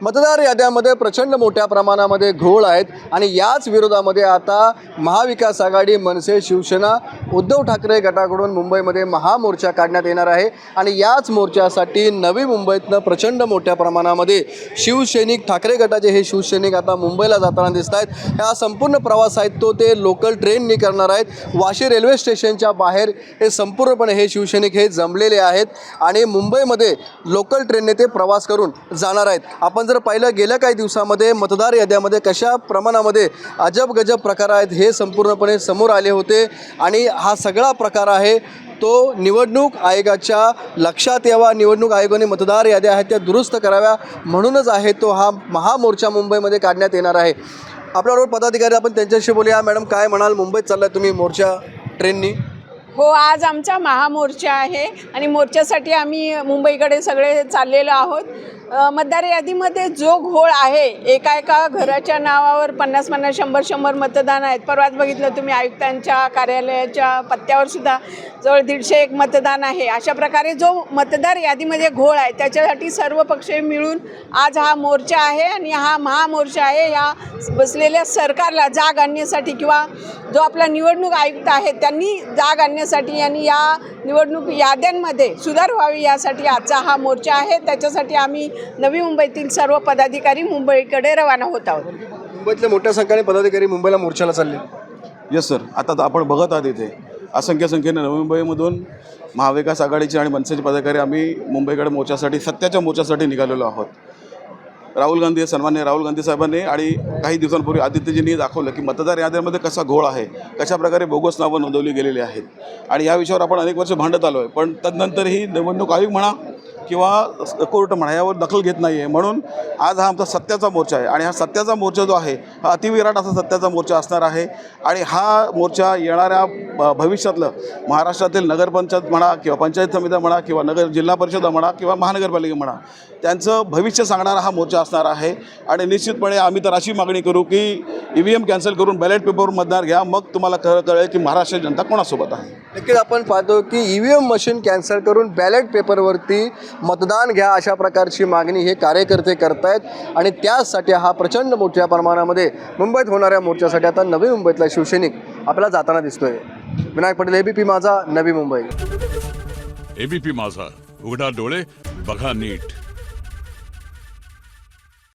मतदार याद्यामध्ये प्रचंड मोठ्या प्रमाणामध्ये घोळ आहेत आणि याच विरोधामध्ये आता महाविकास आघाडी, मनसे, शिवसेना, उद्धव ठाकरे गटाकडून मुंबईमध्ये महामोर्चा काढण्यात येणार आहे आणि याच मोर्चासाठी नवी मुंबईतनं प्रचंड मोठ्या प्रमाणामध्ये शिवसैनिक, ठाकरे गटाचे हे शिवसैनिक आता मुंबईला जाताना दिसत आहेत। हा संपूर्ण प्रवास आहे तो ते लोकल ट्रेननी करणार आहेत। वाशी रेल्वे स्टेशनच्या बाहेर हे संपूर्णपणे हे शिवसैनिक हे जमलेले आहेत आणि मुंबईमध्ये लोकल ट्रेनने ते प्रवास करून जाणार आहेत। आपण जर पाहिलं गेल्या काही दिवसामध्ये मतदार याद्यामध्ये कशा प्रमाणामध्ये अजब गजब प्रकार आहेत हे संपूर्णपणे समोर आले होते आणि हा सगळा प्रकार आहे तो निवडणूक आयोगाच्या लक्षात यावा, निवडणूक आयोगाने मतदार याद्या आहेत त्या दुरुस्त कराव्या म्हणूनच आहे तो हा महामोर्चा मुंबईमध्ये काढण्यात येणार आहे। आपल्याबरोबर पदाधिकारी आपण त्यांच्याशी बोलूया। मॅडम, काय म्हणाल, मुंबईत चाललाय तुम्ही मोर्चा ट्रेननी? हो, आज आमचा महामोर्चा आहे आणि मोर्चासाठी आम्ही मुंबईकडे सगळे चाललेलो आहोत। मतदार यादीमध्ये जो घोळ आहे, एका घराच्या नावावर 50-50, 100-100 मतदान आहेत। परवाच बघितलं तुम्ही, आयुक्तांच्या कार्यालयाच्या पत्त्यावर सुद्धा जवळ 150 मतदान आहे। अशा प्रकारे जो मतदार यादीमध्ये घोळ आहे त्याच्यासाठी सर्व पक्ष मिळून आज हा मोर्चा आहे आणि हा महामोर्चा आहे। या बसलेल्या सरकारला जाग आणण्यासाठी किंवा जो आपला निवडणूक आयुक्त आहे त्यांनी जाग आणण्यासाठी आणि या निवडणूक याद्यांमध्ये सुधार व्हावी यासाठी आजचा हा मोर्चा आहे। त्याच्यासाठी आम्ही नवी मुंबईतील सर्व पदाधिकारी मुंबईकडे रवाना होत आहोत। मुंबईतल्या मोठ्या संख्येने पदाधिकारी मुंबईला मोर्चाला चालले। येस सर, आता आपण बघत आहात इथे असंख्य संख्येने नवी मुंबईमधून महाविकास आघाडीचे आणि मनसेचे पदाधिकारी आम्ही मुंबईकडे मोर्चासाठी, सत्याच्या मोर्चासाठी निघालेलो आहोत। सन्माननीय राहुल गांधी साहेबांनी आणि काही दिवसांपूर्वी आदित्यजींनी दाखवलं की मतदार याद्यांमध्ये कसा घोळ आहे, कशा प्रकारे बोगस नावं नोंदवली गेलेली आहेत आणि या विषयावर आपण अनेक वर्ष भांडत आलो आहे। पण तदनंतरही निवडणूक आयोग म्हणा किंवा कोर्ट म्हणा यावर दखल घेत नाही आहे। म्हणून आज हा आमचा सत्याचा मोर्चा आहे आणि हा सत्याचा मोर्चा जो आहे हा अतिविराट असा सत्याचा मोर्चा असणार आहे आणि हा मोर्चा येणाऱ्या भविष्यातलं महाराष्ट्रातील नगरपंचायत म्हणा किंवा पंचायत समित्या म्हणा किंवा जिल्हा परिषद म्हणा किंवा महानगरपालिका म्हणा त्यांचं भविष्य सांगणारा हा मोर्चा असणार आहे। आणि निश्चितपणे आम्ही तर अशी मागणी करू की EVM कॅन्सल करून बॅलेट पेपरवर मतदान घ्या, मग तुम्हाला कळेल की महाराष्ट्र जनता कोणासोबत आहे। नक्कीच आपण पाहतो की EVM मशीन कॅन्सल करून बॅलेट पेपरवरती मतदान घ्या अशा प्रकारची मागणी हे कार्यकर्ते करतायत आणि त्यासाठी हा प्रचंड मोठ्या प्रमाणामध्ये मुंबईत होणाऱ्या मोर्चासाठी आता नवी मुंबईतला शिवसैनिक आपल्याला जाताना दिसतोय। विनायक पटेल, ABP माझा, नवी मुंबई। ABP माझा, उघडा डोळे बघा नीट।